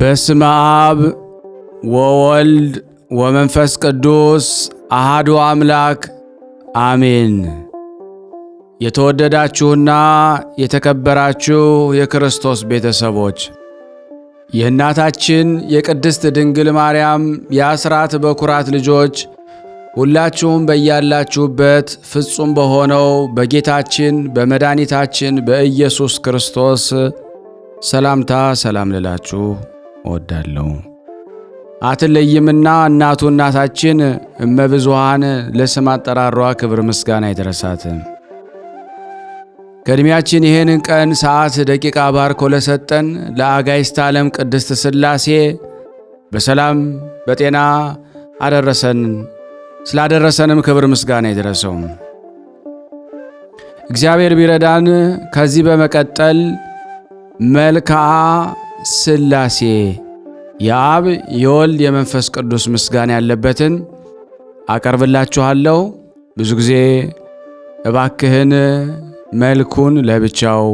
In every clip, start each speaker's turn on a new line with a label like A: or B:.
A: በስመ አብ ወወልድ ወመንፈስ ቅዱስ አሐዱ አምላክ አሜን። የተወደዳችሁና የተከበራችሁ የክርስቶስ ቤተሰቦች የእናታችን የቅድስት ድንግል ማርያም የአስራት በኩራት ልጆች ሁላችሁም በያላችሁበት ፍጹም በሆነው በጌታችን በመድኃኒታችን በኢየሱስ ክርስቶስ ሰላምታ ሰላም ልላችሁ እወዳለሁ። አትለይምና እናቱ እናታችን እመብዙኃን ለስም አጠራሯ ክብር ምስጋና ይድረሳት። ከዕድሜያችን ይህን ቀን ሰዓት ደቂቃ ባርኮ ለሰጠን ለአጋዕዝተ ዓለም ቅድስት ሥላሴ በሰላም በጤና አደረሰን። ስላደረሰንም ክብር ምስጋና ይድረሰው። እግዚአብሔር ቢረዳን ከዚህ በመቀጠል መልክዓ ሥላሴ የአብ የወልድ የመንፈስ ቅዱስ ምስጋና ያለበትን አቀርብላችኋለሁ። ብዙ ጊዜ እባክህን መልኩን ለብቻው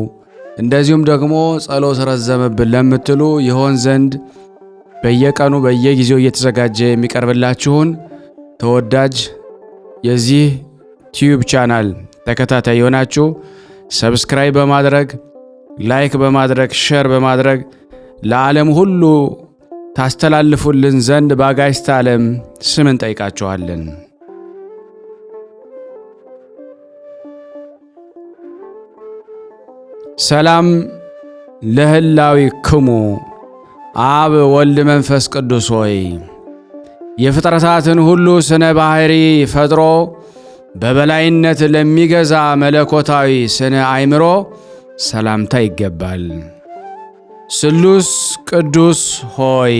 A: እንደዚሁም ደግሞ ጸሎት ረዘመብን ለምትሉ ይሆን ዘንድ በየቀኑ በየጊዜው እየተዘጋጀ የሚቀርብላችሁን ተወዳጅ የዚህ ቲዩብ ቻናል ተከታታይ የሆናችሁ ሰብስክራይብ በማድረግ ላይክ በማድረግ ሼር በማድረግ ለዓለም ሁሉ ታስተላልፉልን ዘንድ በአጋዕዝተ ዓለም ስም እንጠይቃችኋለን። ሰላም ለህላዊክሙ አብ ወልድ መንፈስ ቅዱስ ሆይ የፍጥረታትን ሁሉ ስነ ባህሪ ፈጥሮ በበላይነት ለሚገዛ መለኮታዊ ስነ አእምሮ ሰላምታ ይገባል። ስሉስ ቅዱስ ሆይ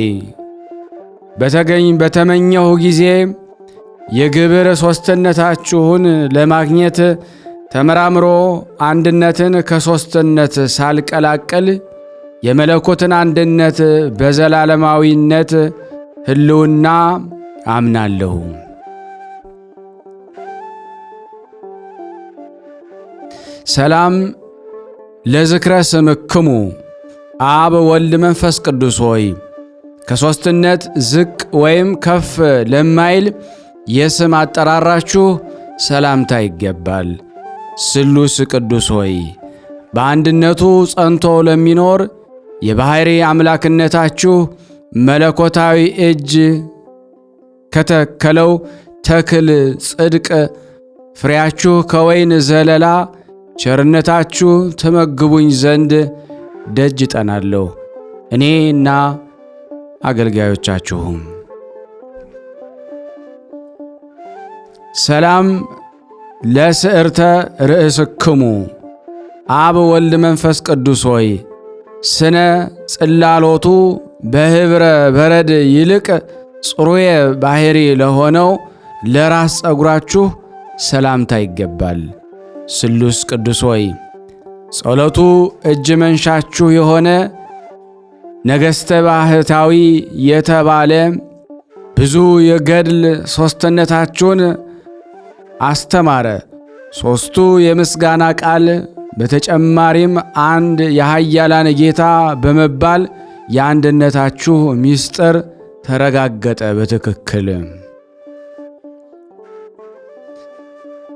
A: በተመኘሁ ጊዜ የግብር ሦስትነታችሁን ለማግኘት ተመራምሮ አንድነትን ከሦስትነት ሳልቀላቀል የመለኮትን አንድነት በዘላለማዊነት ህልውና አምናለሁ። ሰላም ለዝክረ ስምክሙ አብ ወልድ መንፈስ ቅዱስ ሆይ ከሦስትነት ዝቅ ወይም ከፍ ለማይል የስም አጠራራችሁ ሰላምታ ይገባል። ስሉስ ቅዱስ ሆይ በአንድነቱ ጸንቶ ለሚኖር የባሕሪ አምላክነታችሁ መለኮታዊ እጅ ከተከለው ተክል ጽድቅ ፍሬያችሁ ከወይን ዘለላ ቸርነታችሁ ትመግቡኝ ዘንድ ደጅ ጠናለሁ እኔና አገልጋዮቻችሁም። ሰላም ለስዕርተ ርእስክሙ አብ ወልድ መንፈስ ቅዱስ ሆይ ስነ ጽላሎቱ በህብረ በረድ ይልቅ ጽሩየ ባሕሪ ለሆነው ለራስ ጸጉራችሁ ሰላምታ ይገባል። ስሉስ ቅዱስ ሆይ ጸሎቱ እጅ መንሻችሁ የሆነ ነገሥተ ባህታዊ የተባለ ብዙ የገድል ሦስትነታችሁን አስተማረ። ሦስቱ የምስጋና ቃል በተጨማሪም አንድ የኃያላን ጌታ በመባል የአንድነታችሁ ምስጢር ተረጋገጠ በትክክል።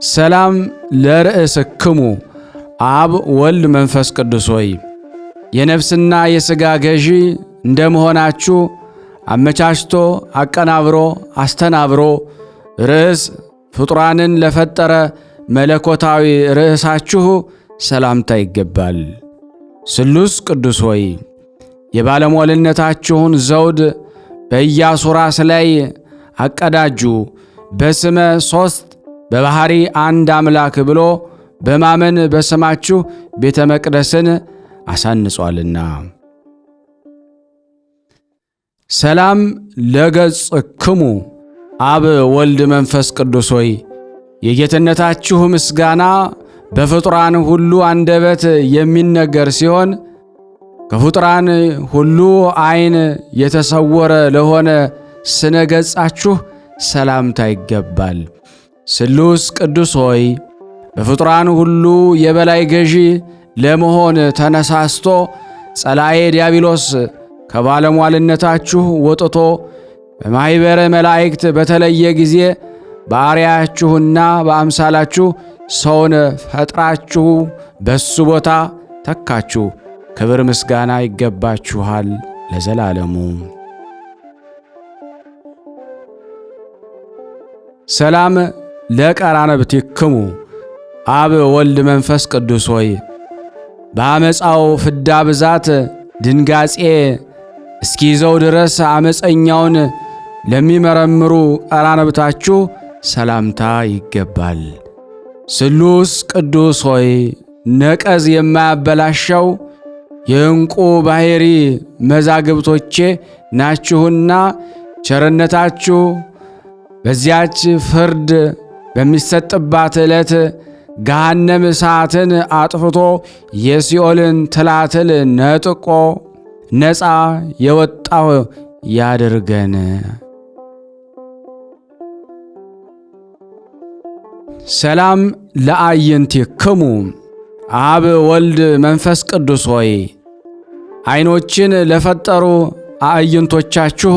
A: ሰላም ለርእስክሙ አብ ወልድ መንፈስ ቅዱስ ሆይ የነፍስና የሥጋ ገዢ እንደመሆናችሁ አመቻችቶ አቀናብሮ አስተናብሮ ርዕስ ፍጡራንን ለፈጠረ መለኮታዊ ርዕሳችሁ ሰላምታ ይገባል። ስሉስ ቅዱስ ሆይ የባለሟልነታችሁን ዘውድ በኢያሱ ራስ ላይ አቀዳጁ። በስመ ሦስት በባሕሪ አንድ አምላክ ብሎ በማመን በስማችሁ ቤተ መቅደስን አሳንጿልና። ሰላም ለገጽክሙ አብ ወልድ መንፈስ ቅዱስ ሆይ የጌትነታችሁ ምስጋና በፍጡራን ሁሉ አንደበት የሚነገር ሲሆን ከፍጡራን ሁሉ ዓይን የተሰወረ ለሆነ ስነ ገጻችሁ ሰላምታ ይገባል። ስሉስ ቅዱስ ሆይ በፍጡራን ሁሉ የበላይ ገዢ ለመሆን ተነሳስቶ ጸላኤ ዲያብሎስ ከባለሟልነታችሁ ወጥቶ በማኅበረ መላእክት በተለየ ጊዜ በአርአያችሁና በአምሳላችሁ ሰውን ፈጥራችሁ በሱ ቦታ ተካችሁ። ክብር ምስጋና ይገባችኋል ለዘላለሙ። ሰላም ለቀራንብቲክሙ አብ ወልድ መንፈስ ቅዱስ ሆይ በአመፃው ፍዳ ብዛት ድንጋጼ እስኪይዘው ድረስ አመፀኛውን ለሚመረምሩ ቀራንብታችሁ ሰላምታ ይገባል። ስሉስ ቅዱስ ሆይ ነቀዝ የማያበላሸው የዕንቁ ባሕሪ መዛግብቶቼ ናችሁና ቸርነታችሁ በዚያች ፍርድ በሚሰጥባት ዕለት ገሃነም እሳትን አጥፍቶ የሲኦልን ትላትል ነጥቆ ነፃ የወጣው ያድርገን። ሰላም ለአዕይንቲክሙ አብ ወልድ መንፈስ ቅዱስ ሆይ ዓይኖችን ለፈጠሩ አዕይንቶቻችሁ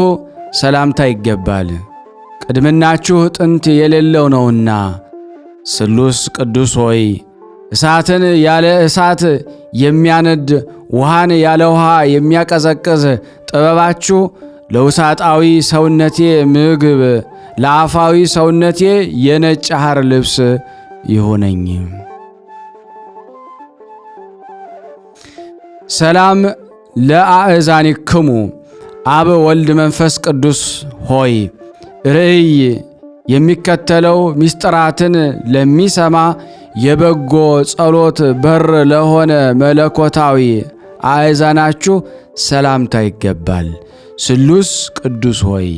A: ሰላምታ ይገባል። ቅድምናችሁ ጥንት የሌለው ነውና። ስሉስ ቅዱስ ሆይ እሳትን ያለ እሳት የሚያነድ ውሃን ያለ ውሃ የሚያቀዘቅዝ ጥበባችሁ ለውሳጣዊ ሰውነቴ ምግብ ለአፋዊ ሰውነቴ የነጭ ሐር ልብስ ይሆነኝ። ሰላም ለአእዛኒክሙ አብ ወልድ መንፈስ ቅዱስ ሆይ ርእይ የሚከተለው ምስጢራትን ለሚሰማ የበጎ ጸሎት በር ለሆነ መለኮታዊ አእዛናችሁ ሰላምታ ይገባል። ስሉስ ቅዱስ ሆይ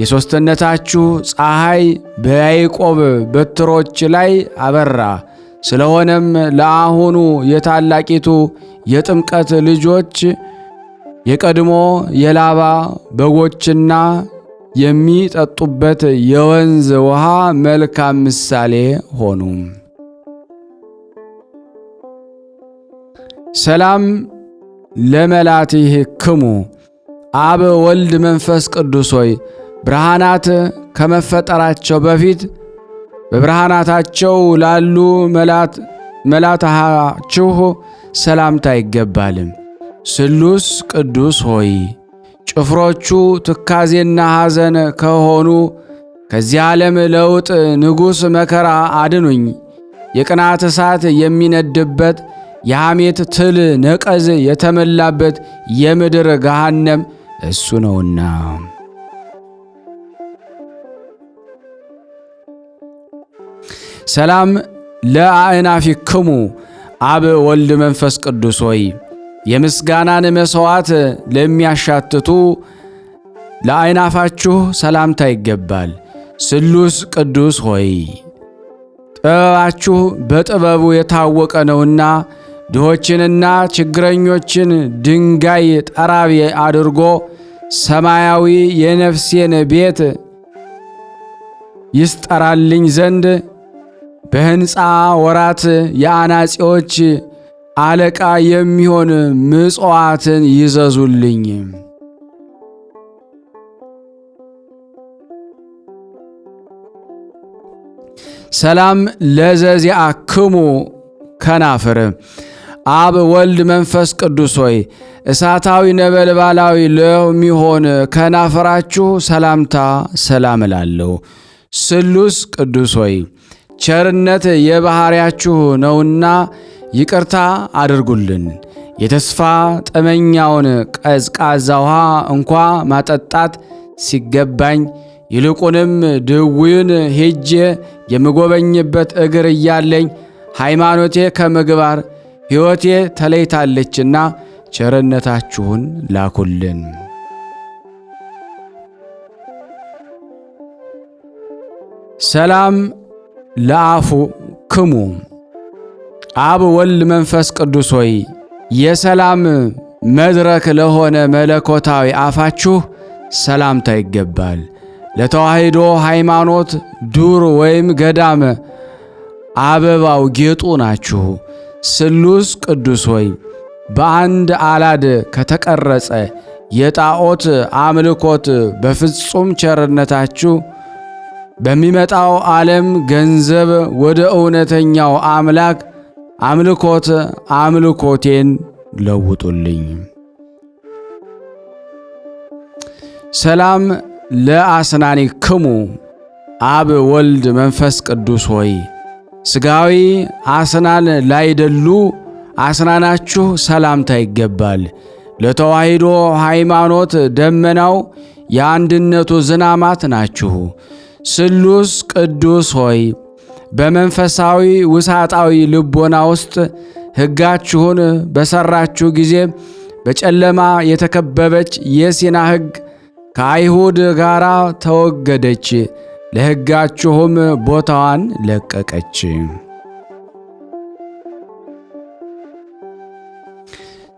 A: የሦስትነታችሁ ፀሐይ በያዕቆብ በትሮች ላይ አበራ። ስለሆነም ለአሁኑ የታላቂቱ የጥምቀት ልጆች የቀድሞ የላባ በጎችና የሚጠጡበት የወንዝ ውሃ መልካም ምሳሌ ሆኑ። ሰላም ለመላትክሙ አብ ወልድ መንፈስ ቅዱስ ሆይ ብርሃናት ከመፈጠራቸው በፊት በብርሃናታቸው ላሉ መላትሃችሁ ሰላምታ ይገባል። ስሉስ ቅዱስ ሆይ ጭፍሮቹ ትካዜና ሐዘን ከሆኑ ከዚህ ዓለም ለውጥ ንጉሥ መከራ አድኑኝ። የቅናት እሳት የሚነድበት የሐሜት ትል ነቀዝ የተመላበት የምድር ገሃነም እሱ ነውና። ሰላም ለአእናፊክሙ አብ ወልድ መንፈስ ቅዱስ ሆይ የምስጋናን መሥዋዕት ለሚያሻትቱ ለአእናፋችሁ ሰላምታ ይገባል። ስሉስ ቅዱስ ሆይ ጥበባችሁ በጥበቡ የታወቀ ነውና ድሆችንና ችግረኞችን ድንጋይ ጠራቢ አድርጎ ሰማያዊ የነፍሴን ቤት ይስጠራልኝ ዘንድ በሕንፃ ወራት የአናጺዎች አለቃ የሚሆን ምጽዋትን ይዘዙልኝ። ሰላም ለዘዚአክሙ ከናፍር አብ ወልድ መንፈስ ቅዱስ ሆይ እሳታዊ ነበልባላዊ ለሚሆን ከናፈራችሁ ሰላምታ ሰላም እላለሁ። ስሉስ ቅዱስ ሆይ ቸርነት የባሕርያችሁ ነውና ይቅርታ አድርጉልን። የተስፋ ጠመኛውን ቀዝቃዛ ውሃ እንኳ ማጠጣት ሲገባኝ ይልቁንም ድውዩን ሄጄ የምጎበኝበት እግር እያለኝ ሃይማኖቴ ከምግባር ሕይወቴ ተለይታለችና ቸርነታችሁን ላኩልን። ሰላም ለአፉክሙ አብ ወልድ መንፈስ ቅዱስ ሆይ የሰላም መድረክ ለሆነ መለኮታዊ አፋችሁ ሰላምታ ይገባል። ለተዋሕዶ ሃይማኖት ዱር ወይም ገዳም አበባው ጌጡ ናችሁ። ስሉስ ቅዱስ ሆይ በአንድ አላድ ከተቀረጸ የጣዖት አምልኮት በፍጹም ቸርነታችሁ በሚመጣው ዓለም ገንዘብ ወደ እውነተኛው አምላክ አምልኮቴን ለውጡልኝ። ሰላም ለአስናኒክሙ አብ ወልድ መንፈስ ቅዱስ ሆይ ሥጋዊ አስናን ላይደሉ አስናናችሁ ሰላምታ ይገባል። ለተዋሕዶ ሃይማኖት ደመናው የአንድነቱ ዝናማት ናችሁ። ስሉስ ቅዱስ ሆይ በመንፈሳዊ ውሳጣዊ ልቦና ውስጥ ሕጋችሁን በሠራችሁ ጊዜ በጨለማ የተከበበች የሲና ሕግ ከአይሁድ ጋር ተወገደች፣ ለሕጋችሁም ቦታዋን ለቀቀች።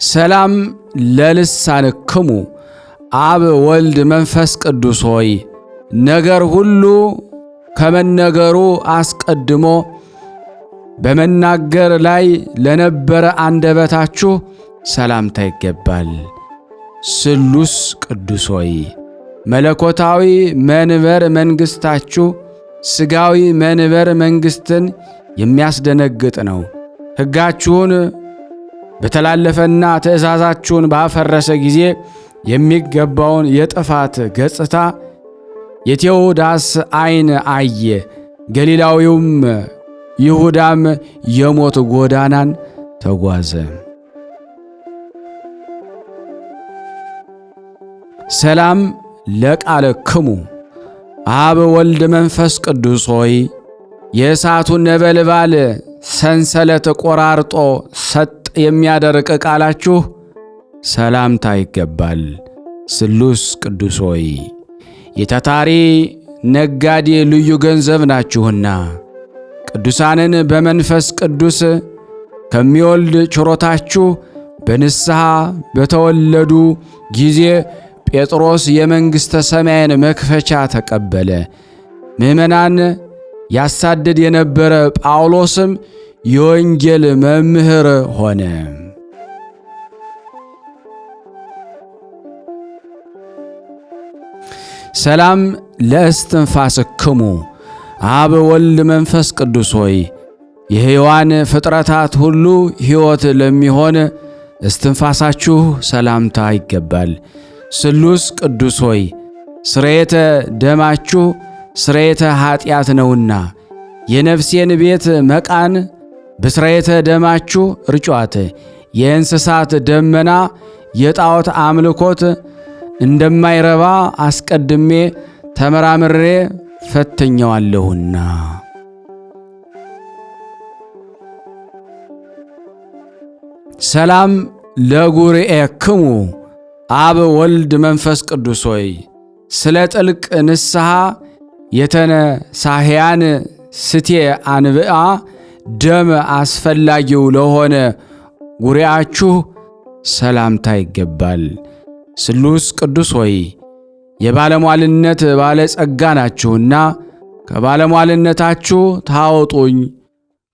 A: ሰላም ለልሳንክሙ አብ ወልድ መንፈስ ቅዱስ ሆይ ነገር ሁሉ ከመነገሩ አስቀድሞ በመናገር ላይ ለነበረ አንደበታችሁ ሰላምታ ይገባል። ስሉስ ቅዱስ ሆይ መለኮታዊ መንበር መንግሥታችሁ ሥጋዊ መንበር መንግሥትን የሚያስደነግጥ ነው። ሕጋችሁን በተላለፈና ትእዛዛችሁን ባፈረሰ ጊዜ የሚገባውን የጥፋት ገጽታ የቴዎዳስ ዓይን አየ። ገሊላዊውም ይሁዳም የሞት ጎዳናን ተጓዘ። ሰላም ለቃልክሙ አብ ወልድ መንፈስ ቅዱስ ሆይ የእሳቱን ነበልባል ሰንሰለት ቆራርጦ ሰጥ የሚያደርቅ ቃላችሁ ሰላምታ ይገባል። ስሉስ ቅዱስ ሆይ የታታሪ ነጋዴ ልዩ ገንዘብ ናችሁና ቅዱሳንን በመንፈስ ቅዱስ ከሚወልድ ችሮታችሁ በንስሐ በተወለዱ ጊዜ ጴጥሮስ የመንግሥተ ሰማይን መክፈቻ ተቀበለ። ምዕመናን ያሳድድ የነበረ ጳውሎስም የወንጌል መምህር ሆነ። ሰላም ለእስትንፋስክሙ አብ ወልድ መንፈስ ቅዱስ ሆይ የሕያዋን ፍጥረታት ሁሉ ሕይወት ለሚሆን እስትንፋሳችሁ ሰላምታ ይገባል። ስሉስ ቅዱስ ሆይ ስርየተ ደማችሁ ስርየተ ኀጢአት ነውና የነፍሴን ቤት መቃን በስርየተ ደማችሁ ርጯት። የእንስሳት ደመና የጣዖት አምልኮት እንደማይረባ አስቀድሜ ተመራምሬ ፈትኜዋለሁና። ሰላም ለጉርኤክሙ አብ ወልድ መንፈስ ቅዱስ ሆይ ስለ ጥልቅ ንስሐ የተነሳህያን ስቴ አንብአ ደም አስፈላጊው ለሆነ ጉርኤአችሁ ሰላምታ ይገባል። ስሉስ ቅዱስ ሆይ የባለሟልነት ባለጸጋ ናችሁና ከባለሟልነታችሁ ታወጡኝ።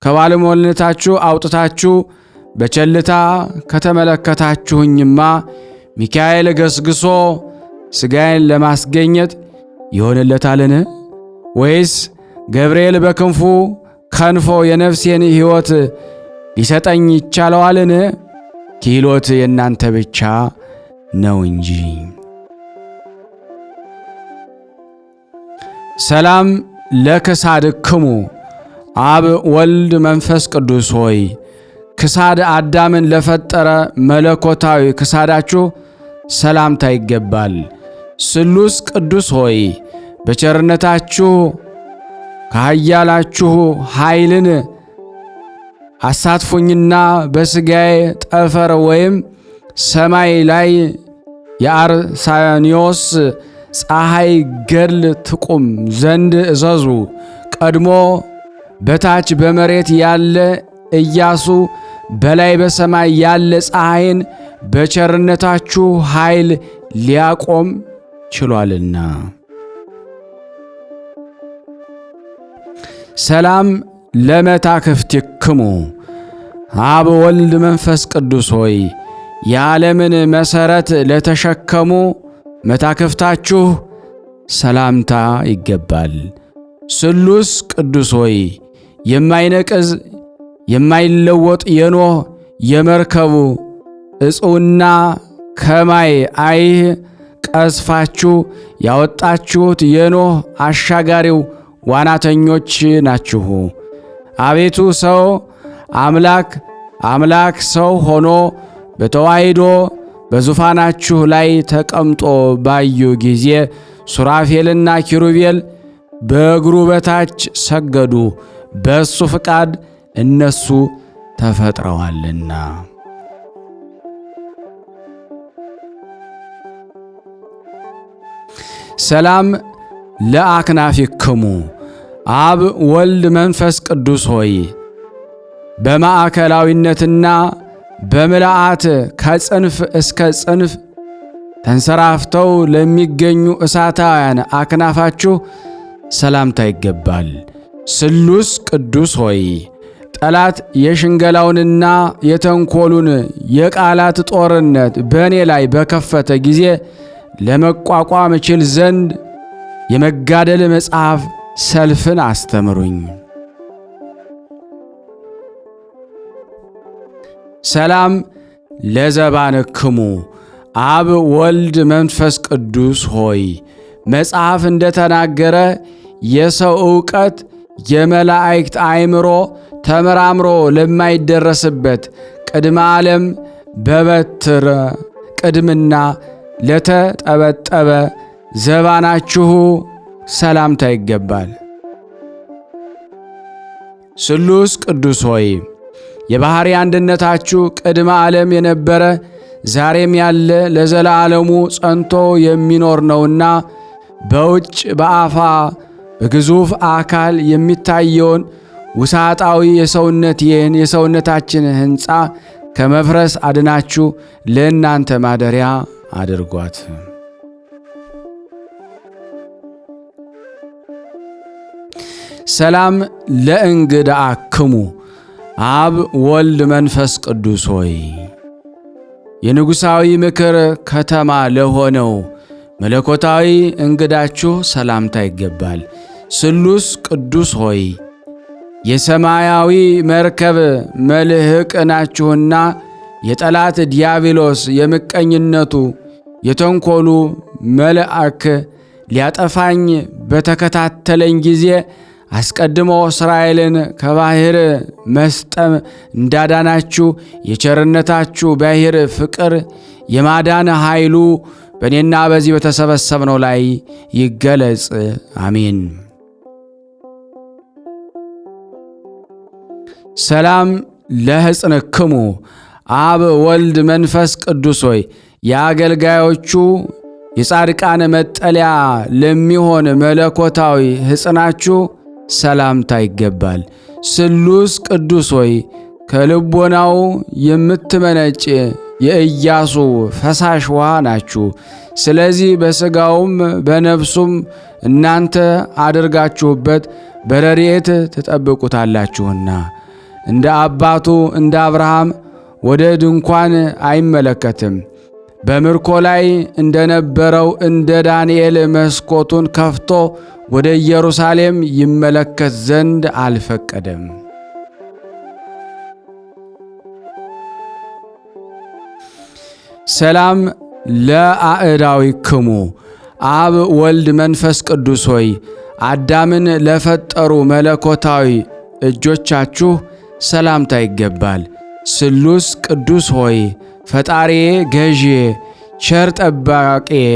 A: ከባለሟልነታችሁ አውጥታችሁ በቸልታ ከተመለከታችሁኝማ ሚካኤል ገስግሶ ሥጋዬን ለማስገኘት ይሆንለታልን? ወይስ ገብርኤል በክንፉ ከንፎ የነፍሴን ሕይወት ሊሰጠኝ ይቻለዋልን? ክህሎት የእናንተ ብቻ ነው እንጂ። ሰላም ለክሳድክሙ አብ ወልድ መንፈስ ቅዱስ ሆይ ክሳድ አዳምን ለፈጠረ መለኮታዊ ክሳዳችሁ ሰላምታ ይገባል። ስሉስ ቅዱስ ሆይ በቸርነታችሁ ከኃያላችሁ ኃይልን አሳትፉኝና በሥጋዬ ጠፈር ወይም ሰማይ ላይ የአርሳኒዮስ ፀሐይ ገድል ትቁም ዘንድ እዘዙ። ቀድሞ በታች በመሬት ያለ ኢያሱ በላይ በሰማይ ያለ ፀሐይን በቸርነታችሁ ኃይል ሊያቆም ችሏልና። ሰላም ለመታክፍቲክሙ አብ ወልድ መንፈስ ቅዱስ ሆይ የዓለምን መሠረት ለተሸከሙ መታክፍታችሁ ሰላምታ ይገባል። ስሉስ ቅዱስ ሆይ የማይነቅዝ የማይለወጥ የኖህ የመርከቡ ዕጹና ከማይ አይህ ቀዝፋችሁ ያወጣችሁት የኖህ አሻጋሪው ዋናተኞች ናችሁ። አቤቱ ሰው አምላክ ሰው ሆኖ በተዋሕዶ በዙፋናችሁ ላይ ተቀምጦ ባዩ ጊዜ ሱራፌልና ኪሩቤል በእግሩ በታች ሰገዱ፣ በእሱ ፍቃድ እነሱ ተፈጥረዋልና። ሰላም ለአክናፊክሙ አብ ወልድ መንፈስ ቅዱስ ሆይ በማዕከላዊነትና በምልአት ከጽንፍ እስከ ጽንፍ ተንሰራፍተው ለሚገኙ እሳታውያን አክናፋችሁ ሰላምታ ይገባል። ስሉስ ቅዱስ ሆይ ጠላት የሽንገላውንና የተንኰሉን የቃላት ጦርነት በእኔ ላይ በከፈተ ጊዜ ለመቋቋም እችል ዘንድ የመጋደል መጽሐፍ ሰልፍን አስተምሩኝ። ሰላም ለዘባንክሙ አብ ወልድ መንፈስ ቅዱስ ሆይ መጽሐፍ እንደተናገረ የሰው ዕውቀት የመላእክት አእምሮ ተመራምሮ ለማይደረስበት ቅድመ ዓለም በበትረ ቅድምና ለተጠበጠበ ዘባናችሁ ሰላምታ ይገባል። ስሉስ ቅዱስ ሆይ የባሕሪ አንድነታችሁ ቅድመ ዓለም የነበረ ዛሬም ያለ ለዘላለሙ ጸንቶ የሚኖር ነውና በውጭ በአፋ በግዙፍ አካል የሚታየውን ውሳጣዊ የሰውነታችን ሕንፃ ከመፍረስ አድናችሁ ለእናንተ ማደሪያ አድርጓት። ሰላም ለእንግዳክሙ አብ ወልድ መንፈስ ቅዱስ ሆይ የንጉሣዊ ምክር ከተማ ለሆነው መለኮታዊ እንግዳችሁ ሰላምታ ይገባል። ስሉስ ቅዱስ ሆይ የሰማያዊ መርከብ መልህቅ ናችሁና የጠላት ዲያብሎስ የምቀኝነቱ የተንኰሉ መልአክ ሊያጠፋኝ በተከታተለኝ ጊዜ አስቀድሞ እስራኤልን ከባሕር መስጠም እንዳዳናችሁ የቸርነታችሁ ባሕር ፍቅር የማዳን ኃይሉ በእኔና በዚህ በተሰበሰብነው ላይ ይገለጽ። አሜን። ሰላም ለሕፅንክሙ አብ ወልድ መንፈስ ቅዱስ ሆይ የአገልጋዮቹ የጻድቃን መጠለያ ለሚሆን መለኮታዊ ሕፅናችሁ ሰላምታ ይገባል። ስሉስ ቅዱስ ሆይ ከልቦናው የምትመነጭ የኢያሱ ፈሳሽ ውሃ ናችሁ። ስለዚህ በሥጋውም በነፍሱም እናንተ አድርጋችሁበት በረድኤት ትጠብቁታላችሁና እንደ አባቱ እንደ አብርሃም ወደ ድንኳን አይመለከትም። በምርኮ ላይ እንደነበረው እንደ ዳንኤል መስኮቱን ከፍቶ ወደ ኢየሩሳሌም ይመለከት ዘንድ አልፈቀደም። ሰላም ለአእዳዊክሙ አብ ወልድ መንፈስ ቅዱስ ሆይ አዳምን ለፈጠሩ መለኮታዊ እጆቻችሁ ሰላምታ ይገባል። ስሉስ ቅዱስ ሆይ ፈጣሪዬ፣ ገዢዬ፣ ቸር ጠባቂዬ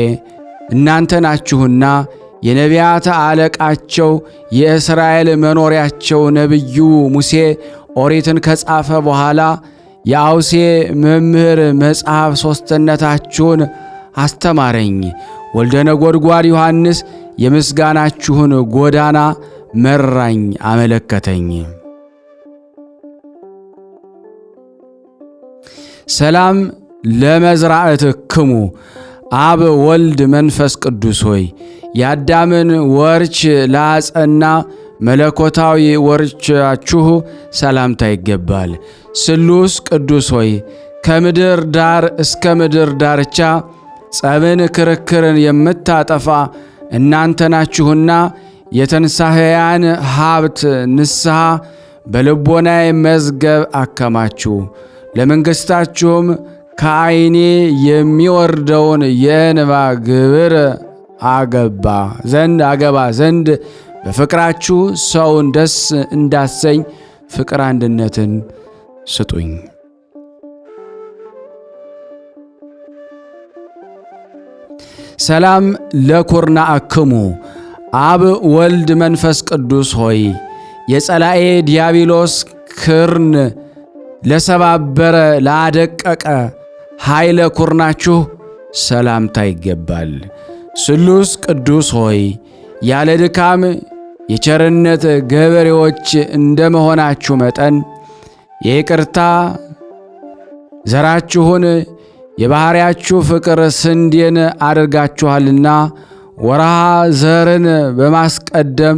A: እናንተ ናችሁና የነቢያት አለቃቸው የእስራኤል መኖሪያቸው ነቢዩ ሙሴ ኦሪትን ከጻፈ በኋላ የአውሴ መምህር መጽሐፍ ሦስትነታችሁን አስተማረኝ። ወልደ ነጎድጓድ ዮሐንስ የምስጋናችሁን ጎዳና መራኝ፣ አመለከተኝ። ሰላም ለመዝራእትክሙ አብ ወልድ መንፈስ ቅዱስ ሆይ የአዳምን ወርች ላጸና መለኮታዊ ወርቻችሁ ሰላምታ ይገባል። ስሉስ ቅዱስ ሆይ ከምድር ዳር እስከ ምድር ዳርቻ ጸብን ክርክርን የምታጠፋ እናንተ ናችሁና የተንሳህያን ሀብት ንስሐ በልቦናዬ መዝገብ አከማችሁ። ለመንግሥታችሁም ከዓይኔ የሚወርደውን የእንባ ግብር አገባ ዘንድ በፍቅራችሁ ሰውን ደስ እንዳሰኝ ፍቅር አንድነትን ስጡኝ። ሰላም ለኩርናዕክሙ አብ ወልድ መንፈስ ቅዱስ ሆይ የጸላኤ ዲያብሎስ ክርን ለሰባበረ ላደቀቀ ኃይለ ኩርናችሁ ሰላምታ ይገባል። ስሉስ ቅዱስ ሆይ ያለ ድካም የቸርነት ገበሬዎች እንደመሆናችሁ መጠን የይቅርታ ዘራችሁን የባሕርያችሁ ፍቅር ስንዴን አድርጋችኋልና ወርሃ ዘርን በማስቀደም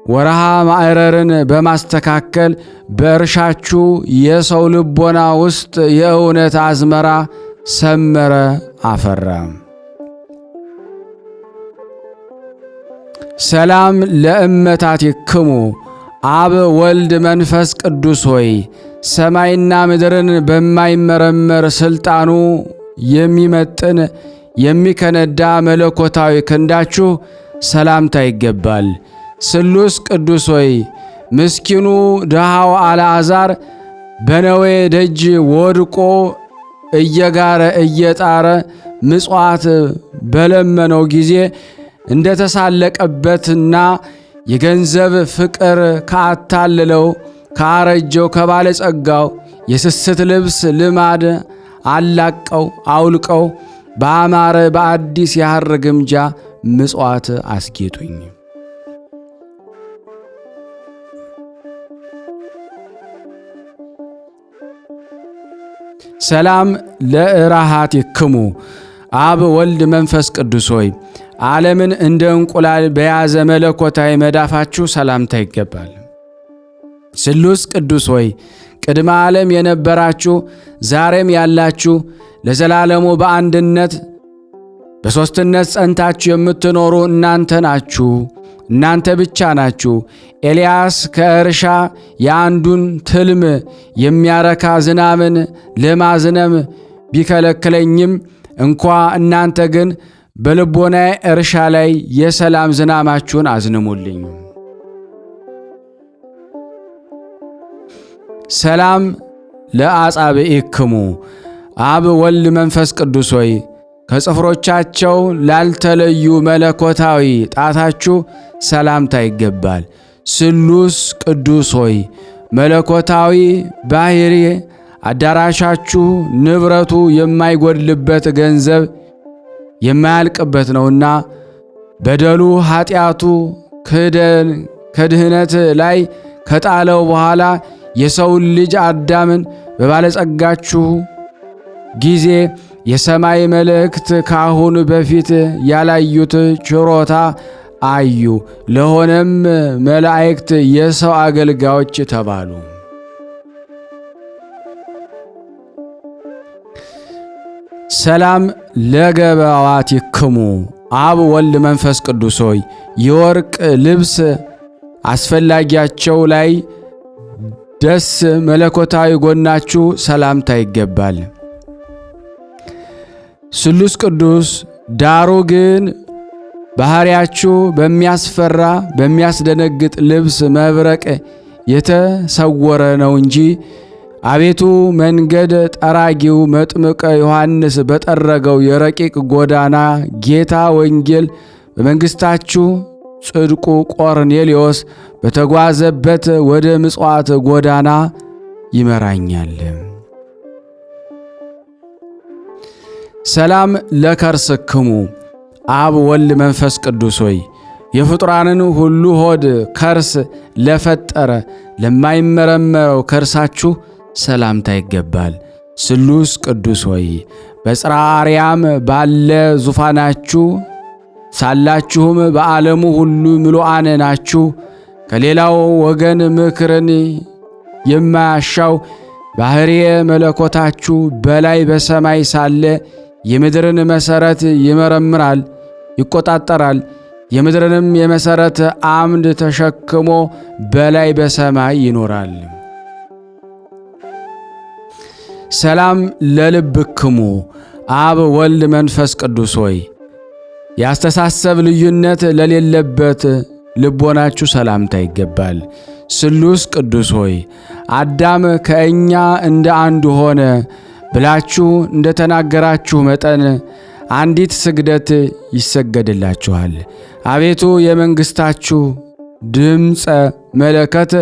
A: ወርሃ ማዕረርን በማስተካከል በእርሻችሁ የሰው ልቦና ውስጥ የእውነት አዝመራ ሰመረ አፈራ። ሰላም ለእመታቲክሙ አብ ወልድ መንፈስ ቅዱስ ሆይ ሰማይና ምድርን በማይመረመር ሥልጣኑ የሚመጥን የሚከነዳ መለኮታዊ ክንዳችሁ ሰላምታ ይገባል። ስሉስ ቅዱስ ሆይ ምስኪኑ ድሃው አልዓዛር በነዌ ደጅ ወድቆ እየጋረ እየጣረ ምጽዋት በለመነው ጊዜ እንደ ተሳለቀበትና የገንዘብ ፍቅር ካታለለው ካረጀው ከባለጸጋው የስስት ልብስ ልማድ አውልቀው በአማረ በአዲስ የሐር ግምጃ ምጽዋት አስጌጡኝ። ሰላም ለእራሃቲክሙ አብ ወልድ መንፈስ ቅዱስ ሆይ ዓለምን እንደ እንቁላል በያዘ መለኮታዊ መዳፋችሁ ሰላምታ ይገባል። ስሉስ ቅዱስ ሆይ ቅድመ ዓለም የነበራችሁ ዛሬም ያላችሁ ለዘላለሙ በአንድነት በሦስትነት ጸንታችሁ የምትኖሩ እናንተ ናችሁ። እናንተ ብቻ ናችሁ። ኤልያስ ከእርሻ የአንዱን ትልም የሚያረካ ዝናብን ለማዝነም ቢከለክለኝም እንኳ እናንተ ግን በልቦናዬ እርሻ ላይ የሰላም ዝናማችሁን አዝንሙልኝ። ሰላም ለአጻብዒክሙ አብ ወልድ መንፈስ ቅዱስ ሆይ ከጽፍሮቻቸው ላልተለዩ መለኮታዊ ጣታችሁ ሰላምታ ይገባል። ስሉስ ቅዱስ ሆይ መለኮታዊ ባሕሪ አዳራሻችሁ ንብረቱ የማይጎድልበት ገንዘብ የማያልቅበት ነውና በደሉ ኃጢአቱ ከድህነት ላይ ከጣለው በኋላ የሰውን ልጅ አዳምን በባለጸጋችሁ ጊዜ የሰማይ መላእክት ካሁን በፊት ያላዩት ችሮታ አዩ። ለሆነም መላእክት የሰው አገልጋዮች ተባሉ። ሰላም ለገባዋቲክሙ አብ ወልድ መንፈስ ቅዱስ ሆይ የወርቅ ልብስ አስፈላጊያቸው ላይ ደስ መለኮታዊ ጎናችሁ ሰላምታ ይገባል። ስሉስ ቅዱስ ዳሩ ግን ባሕርያችሁ በሚያስፈራ በሚያስደነግጥ ልብስ መብረቅ የተሰወረ ነው እንጂ አቤቱ መንገድ ጠራጊው መጥምቀ ዮሐንስ በጠረገው የረቂቅ ጎዳና ጌታ ወንጌል በመንግሥታችሁ ጽድቁ ቆርኔሌዎስ በተጓዘበት ወደ ምጽዋት ጎዳና ይመራኛል። ሰላም ለከርስክሙ አብ ወልድ መንፈስ ቅዱስ ሆይ የፍጡራንን ሁሉ ሆድ ከርስ ለፈጠረ ለማይመረመረው ከርሳችሁ ሰላምታ ይገባል። ስሉስ ቅዱስ ሆይ በጽርሐ አርያም ባለ ዙፋናችሁ ሳላችሁም በዓለሙ ሁሉ ምሉዓን ናችሁ። ከሌላው ወገን ምክርን የማያሻው ባሕርየ መለኮታችሁ በላይ በሰማይ ሳለ የምድርን መሠረት ይመረምራል፣ ይቆጣጠራል። የምድርንም የመሠረት አምድ ተሸክሞ በላይ በሰማይ ይኖራል። ሰላም ለልብክሙ አብ ወልድ መንፈስ ቅዱስ ሆይ የአስተሳሰብ ልዩነት ለሌለበት ልቦናችሁ ሰላምታ ይገባል። ስሉስ ቅዱስ ሆይ አዳም ከእኛ እንደ አንዱ ሆነ ብላችሁ እንደ ተናገራችሁ መጠን አንዲት ስግደት ይሰገድላችኋል። አቤቱ የመንግሥታችሁ ድምፀ መለከት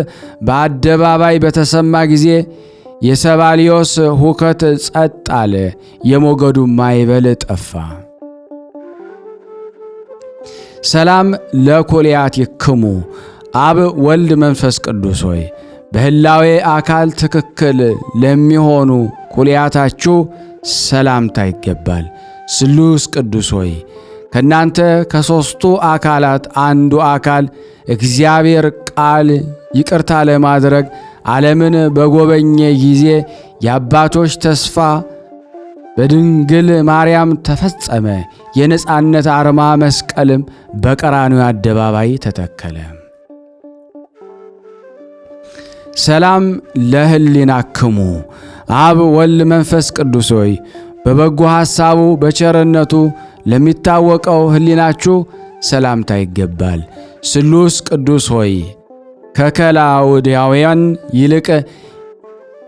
A: በአደባባይ በተሰማ ጊዜ የሰባልዮስ ሁከት ጸጥ አለ፣ የሞገዱ ማዕበል ጠፋ። ሰላም ለኩልያቲክሙ አብ ወልድ መንፈስ ቅዱስ ሆይ በሕላዌ አካል ትክክል ለሚሆኑ ኩልያታችሁ ሰላምታ ይገባል። ስሉስ ቅዱስ ሆይ ከእናንተ ከሦስቱ አካላት አንዱ አካል እግዚአብሔር ቃል ይቅርታ ለማድረግ ዓለምን በጎበኘ ጊዜ የአባቶች ተስፋ በድንግል ማርያም ተፈጸመ። የነጻነት አርማ መስቀልም በቀራንዮ አደባባይ ተተከለ። ሰላም ለሕሊናክሙ አብ ወልድ መንፈስ ቅዱስ ሆይ በበጎ ሐሳቡ በቸርነቱ ለሚታወቀው ሕሊናችሁ ሰላምታ ይገባል። ስሉስ ቅዱስ ሆይ ከከላውዴያውያን ይልቅ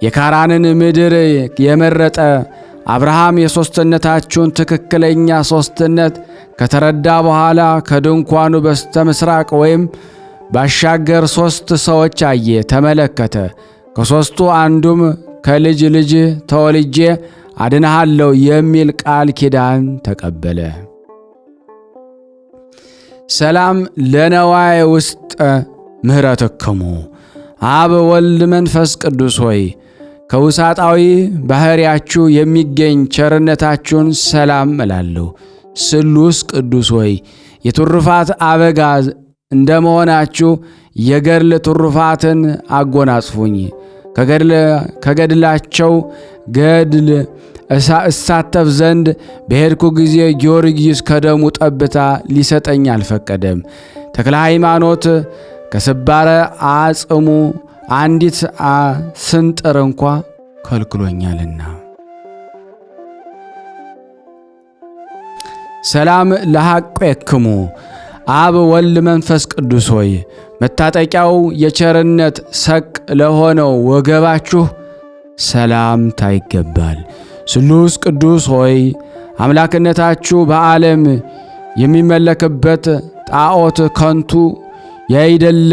A: የካራንን ምድር የመረጠ አብርሃም የሦስትነታችሁን ትክክለኛ ሦስትነት ከተረዳ በኋላ ከድንኳኑ በስተ ምሥራቅ ወይም ባሻገር 3 ሰዎች አየ፣ ተመለከተ። ከሦስቱ አንዱም ከልጅ ልጅ ተወልጄ አድንሃለሁ የሚል ቃል ኪዳን ተቀበለ። ሰላም ለነዋየ ውስጠ ምህረትክሙ አብ ወልድ መንፈስ ቅዱስ ሆይ ከውሳጣዊ ባሕርያችሁ የሚገኝ ቸርነታችሁን ሰላም እላለሁ። ስሉስ ቅዱስ ሆይ የትሩፋት አበጋዝ እንደመሆናችሁ የገድል ትሩፋትን አጎናጽፉኝ። ከገድላቸው ገድል እሳተፍ ዘንድ በሄድኩ ጊዜ ጊዮርጊስ ከደሙ ጠብታ ሊሰጠኝ አልፈቀደም። ተክለ ሃይማኖት ከስባረ አጽሙ አንዲት ስንጥር እንኳ ከልክሎኛልና። ሰላም ለሐቄክሙ አብ ወልድ መንፈስ ቅዱስ ሆይ መታጠቂያው የቸርነት ሰቅ ለሆነው ወገባችሁ ሰላምታ ይገባል። ስሉስ ቅዱስ ሆይ አምላክነታችሁ በዓለም የሚመለክበት ጣዖት ከንቱ ያይደለ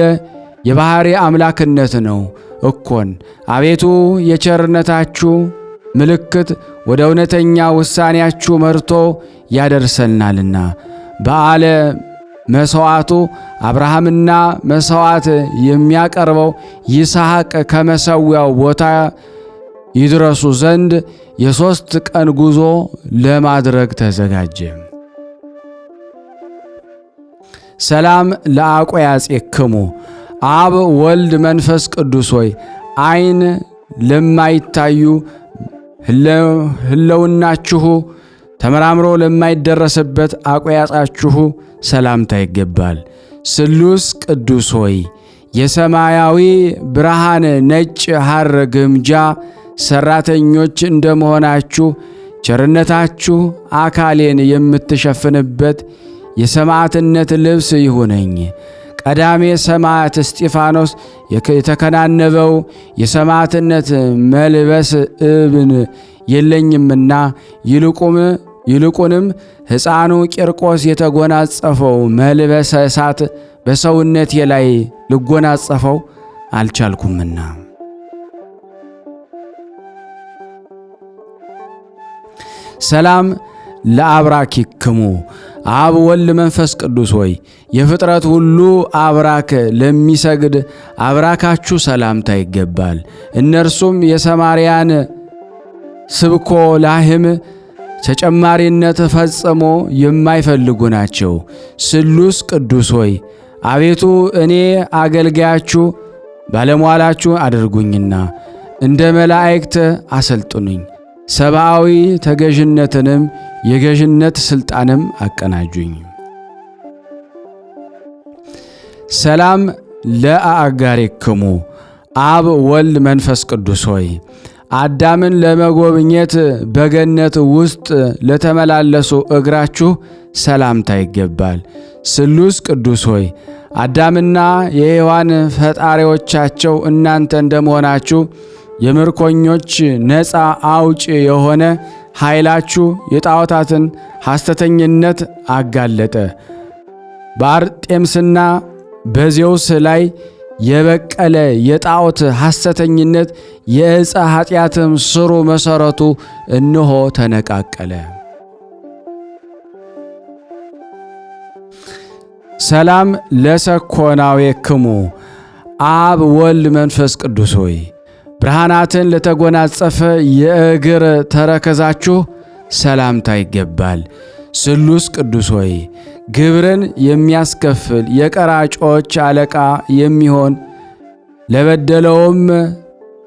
A: የባሕሪ አምላክነት ነው እኮን። አቤቱ የቸርነታችሁ ምልክት ወደ እውነተኛ ውሳኔያችሁ መርቶ ያደርሰናልና በዓለ መሥዋዕቱ አብርሃምና መሥዋዕት የሚያቀርበው ይስሐቅ ከመሠዊያው ቦታ ይድረሱ ዘንድ የ3 ቀን ጉዞ ለማድረግ ተዘጋጀ። ሰላም ለአቆያጼክሙ አብ ወልድ መንፈስ ቅዱስ ሆይ ዓይን ለማይታዩ ህልውናችሁ ተመራምሮ ለማይደረስበት አቆያጻችሁ ሰላምታ ይገባል። ስሉስ ቅዱስ ሆይ የሰማያዊ ብርሃን ነጭ ሐር ግምጃ ሠራተኞች እንደመሆናችሁ ቸርነታችሁ አካሌን የምትሸፍንበት የሰማዕትነት ልብስ ይሁነኝ። ቀዳሜ ሰማዕት እስጢፋኖስ የተከናነበው የሰማዕትነት መልበስ እብን የለኝምና ይልቁንም ሕፃኑ ቂርቆስ የተጎናጸፈው መልበሰ እሳት በሰውነቴ ላይ ልጎናጸፈው አልቻልኩምና። ሰላም ለአብራኪክሙ አብ ወልድ መንፈስ ቅዱስ ሆይ የፍጥረት ሁሉ አብራክ ለሚሰግድ አብራካችሁ ሰላምታ ይገባል። እነርሱም የሰማርያን ስብኮ ላህም ተጨማሪነት ፈጽሞ የማይፈልጉ ናቸው። ስሉስ ቅዱስ ሆይ አቤቱ እኔ አገልጋያችሁ ባለሟላችሁ አድርጉኝና እንደ መላእክት አሰልጥኑኝ። ሰብአዊ ተገዥነትንም የገዥነት ሥልጣንም አቀናጁኝ። ሰላም ለአጋሪክሙ አብ ወልድ መንፈስ ቅዱስ ሆይ አዳምን ለመጎብኘት በገነት ውስጥ ለተመላለሱ እግራችሁ ሰላምታ ይገባል። ስሉስ ቅዱስ ሆይ አዳምና የሔዋን ፈጣሪዎቻቸው እናንተ እንደመሆናችሁ የምርኮኞች ነፃ አውጭ የሆነ ኃይላችሁ የጣዖታትን ሐሰተኝነት አጋለጠ። በአርጤምስና በዜውስ ላይ የበቀለ የጣዖት ሐሰተኝነት የዕፀ ኃጢአትም ስሩ መሠረቱ እነሆ ተነቃቀለ። ሰላም ለሰኮናዌክሙ አብ ወልድ መንፈስ ቅዱስ ሆይ ብርሃናትን ለተጎናጸፈ የእግር ተረከዛችሁ ሰላምታ ይገባል። ስሉስ ቅዱስ ሆይ ግብርን የሚያስከፍል የቀራጮች አለቃ የሚሆን ለበደለውም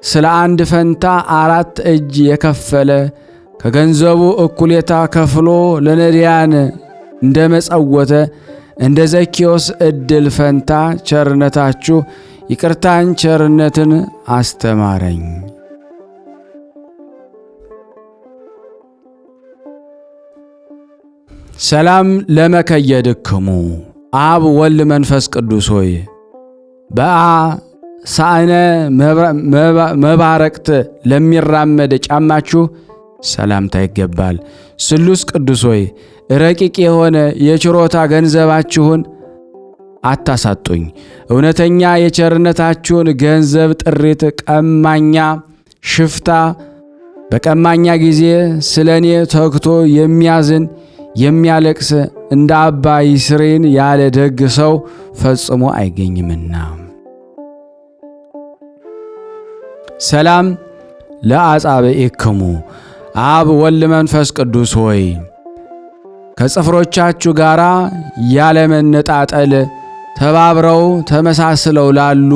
A: ስለ አንድ ፈንታ 4 እጅ የከፈለ ከገንዘቡ እኩሌታ ከፍሎ ለነዳያን እንደመጸወተ እንደ ዘኬዎስ ዕድል ፈንታ ቸርነታችሁ ይቅርታን ቸርነትን አስተማረኝ። ሰላም ለመከየድክሙ አብ ወልድ መንፈስ ቅዱስ ሆይ በሳዕነ መባረቅት ለሚራመድ ጫማችሁ ሰላምታ ይገባል። ስሉስ ቅዱስ ሆይ ረቂቅ የሆነ የችሮታ ገንዘባችሁን አታሳጡኝ። እውነተኛ የቸርነታችሁን ገንዘብ ጥሪት ቀማኛ ሽፍታ በቀማኛ ጊዜ ስለ እኔ ተግቶ የሚያዝን የሚያለቅስ እንደ አባ ይስሬን ያለ ደግ ሰው ፈጽሞ አይገኝምና። ሰላም ለአጻብዕክሙ አብ ወልድ መንፈስ ቅዱስ ሆይ ከጽፍሮቻችሁ ጋር ያለመነጣጠል ተባብረው ተመሳስለው ላሉ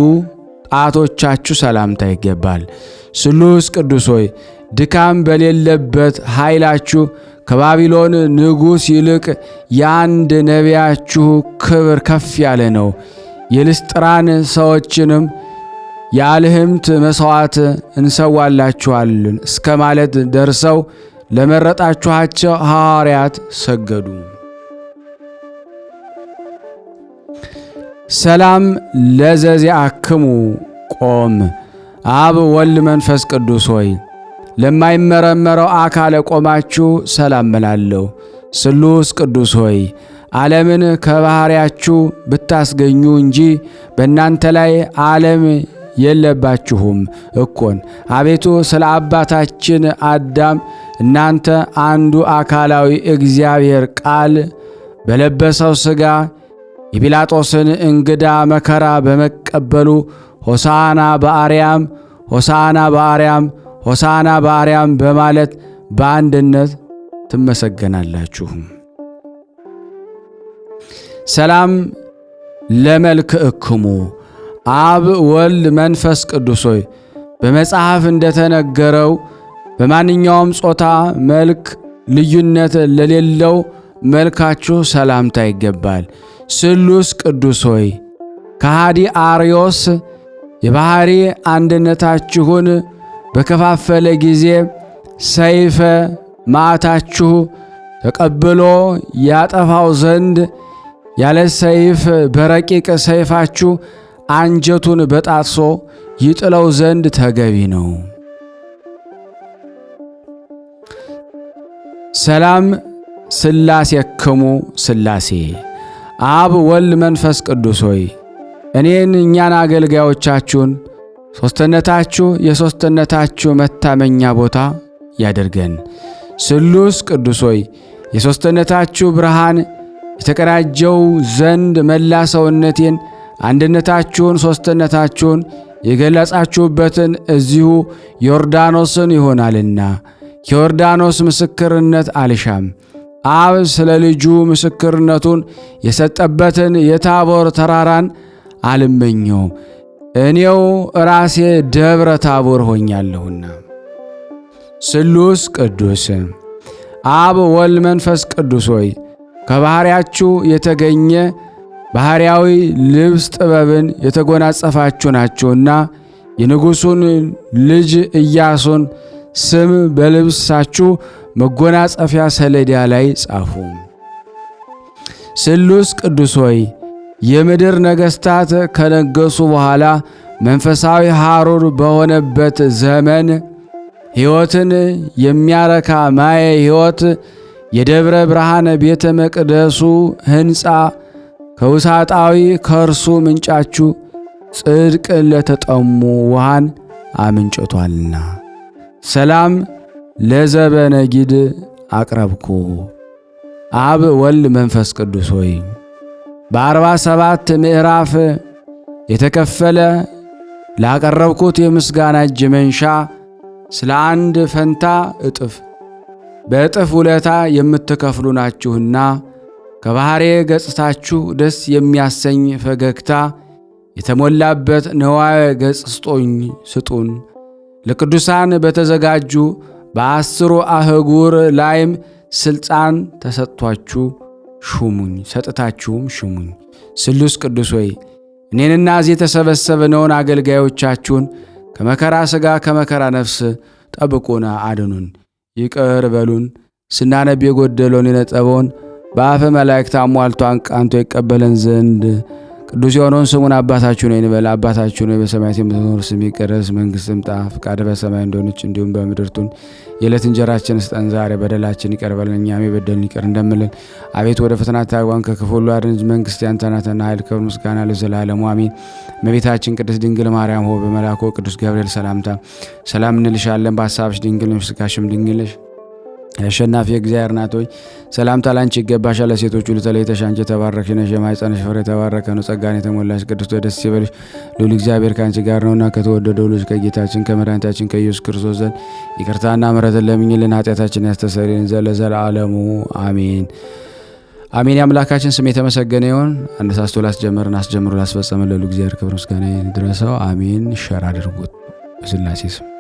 A: ጣቶቻችሁ ሰላምታ ይገባል። ስሉስ ቅዱስ ሆይ ድካም በሌለበት ኃይላችሁ ከባቢሎን ንጉሥ ይልቅ የአንድ ነቢያችሁ ክብር ከፍ ያለ ነው። የልስጥራን ሰዎችንም የአልህምት መሥዋዕት እንሰዋላችኋለን እስከ ማለት ደርሰው ለመረጣችኋቸው ሐዋርያት ሰገዱ። ሰላም ለዘዚአክሙ ቆም አብ ወልድ መንፈስ ቅዱስ ሆይ ለማይመረመረው አካለ ቆማችሁ ሰላም እላለሁ። ስሉስ ቅዱስ ሆይ ዓለምን ከባሕርያችሁ ብታስገኙ እንጂ በእናንተ ላይ ዓለም የለባችሁም እኮን። አቤቱ ስለ አባታችን አዳም እናንተ አንዱ አካላዊ እግዚአብሔር ቃል በለበሰው ሥጋ የጲላጦስን እንግዳ መከራ በመቀበሉ ሆሳና በአርያም ሆሳና በአርያም ሆሳና በአርያም በማለት በአንድነት ትመሰገናላችሁ። ሰላም ለመልክዕክሙ አብ ወልድ መንፈስ ቅዱስ ሆይ በመጽሐፍ እንደተነገረው በማንኛውም ጾታ መልክ ልዩነት ለሌለው መልካችሁ ሰላምታ ይገባል። ስሉስ ቅዱስ ሆይ ከሃዲ አርዮስ የባሕሪ አንድነታችሁን በከፋፈለ ጊዜ ሰይፈ መዓታችሁ ተቀብሎ ያጠፋው ዘንድ ያለ ሰይፍ በረቂቅ ሰይፋችሁ አንጀቱን በጣጥሶ ይጥለው ዘንድ ተገቢ ነው። ሰላም ሥላሴክሙ ሥላሴ አብ ወልድ መንፈስ ቅዱስ ሆይ እኛን አገልጋዮቻችሁን ሦስትነታችሁ የሦስትነታችሁ መታመኛ ቦታ ያደርገን። ስሉስ ቅዱስ ሆይ የሦስትነታችሁ ብርሃን የተቀዳጀው ዘንድ መላ ሰውነቴን አንድነታችሁን ሦስትነታችሁን የገለጻችሁበትን እዚሁ ዮርዳኖስን ይሆናልና የዮርዳኖስ ምስክርነት አልሻም። አብ ስለ ልጁ ምስክርነቱን የሰጠበትን የታቦር ተራራን አልመኘው። እኔው ራሴ ደብረ ታቦር ሆኛለሁና። ስሉስ ቅዱስ አብ ወልድ መንፈስ ቅዱስ ሆይ ከባሕርያችሁ የተገኘ ባሕርያዊ ልብስ ጥበብን የተጎናጸፋችሁ ናችሁና የንጉሡን ልጅ ኢያሱን ስም በልብሳችሁ መጎናጸፊያ ሰሌዳ ላይ ጻፉ። ስሉስ ቅዱስ ሆይ የምድር ነገሥታት ከነገሱ በኋላ መንፈሳዊ ሐሩር በሆነበት ዘመን ሕይወትን የሚያረካ ማየ ሕይወት የደብረ ብርሃን ቤተ መቅደሱ ሕንፃ ከውሳጣዊ ከርሱ ምንጫችሁ ጽድቅን ለተጠሙ ውሃን አምንጭቷልና። ሰላም ለዘበነጊድ አቅረብኩ። አብ ወልድ መንፈስ ቅዱስ ሆይ በ47 ምዕራፍ የተከፈለ ላቀረብኩት የምስጋና እጅ መንሻ ስለ አንድ ፈንታ በእጥፍ ውለታ የምትከፍሉ ናችሁና ከባሕሬ ገጽታችሁ ደስ የሚያሰኝ ፈገግታ የተሞላበት ነዋየ ገጽ ስጡን። ለቅዱሳን በተዘጋጁ በ10 አህጉር ላይም ሥልጣን ሰጥታችሁም ሹሙኝ። ስሉስ ቅዱስ ሆይ እኔንና እዚህ የተሰበሰብነውን አገልጋዮቻችሁን ከመከራ ሥጋ ከመከራ ነፍስ ጠብቁና አድኑን፣ ይቅር በሉን። ስናነብ የጎደለውን የነጠበውን በአፈ መላእክት አሟልቶ አንቃንቶ ይቀበለን ዘንድ ቅዱስ የሆነውን ስሙን አባታችሁ ነው እንበል። አባታችሁ ነው በሰማያት የምትኖር፣ ስምህ ይቀደስ፣ መንግሥትህ ትምጣ፣ ፈቃድህ በሰማይ እንደሆነች እንዲሁም በምድር ትሁን። የዕለት እንጀራችንን ስጠን ዛሬ፣ በደላችን ይቅር በለን እኛም የበደሉንን ይቅር እንደምንል። አቤቱ ወደ ፈተና አታግባን ከክፉ ሁሉ አድነን እንጂ መንግሥት ያንተ ናትና ኃይል፣ ክብር፣ ምስጋና ለዘላለሙ አሜን። እመቤታችን ቅድስት ድንግል ማርያም ሆይ በመልአኩ ቅዱስ ገብርኤል ሰላምታ ሰላም እንልሻለን። በሐሳብሽ ድንግል ነሽ፣ በሥጋሽም ድንግል ነሽ። አሸናፊ እግዚአብሔር ናት ሆይ ሰላምታ ላንቺ ይገባሻል። ለሴቶች ሁሉ ተለይተሽ አንቺ የተባረክሽ ነሽ፣ የማኅፀንሽ ፍሬ የተባረከ ነው። ጸጋን የተሞላሽ ቅድስት ሆይ ደስ ይበልሽ፣ ልዑል እግዚአብሔር ከአንቺ ጋር ነውና ከተወደደው ልጅ ከጌታችን ከመድኃኒታችን ከኢየሱስ ክርስቶስ ዘንድ ይቅርታና ምሕረትን ለምኝልን ኃጢአታችንን ያስተሰርይልን ዘንድ ለዘላለሙ አሜን አሜን። የአምላካችን ስም የተመሰገነ ይሁን። አነሳስቶ ላስጀመረን አስጀምሮ ላስፈጸመን ለልዑል እግዚአብሔር ክብር ምስጋና ይድረሰው። አሜን። ሸር አድርጉት በሥላሴ ስም።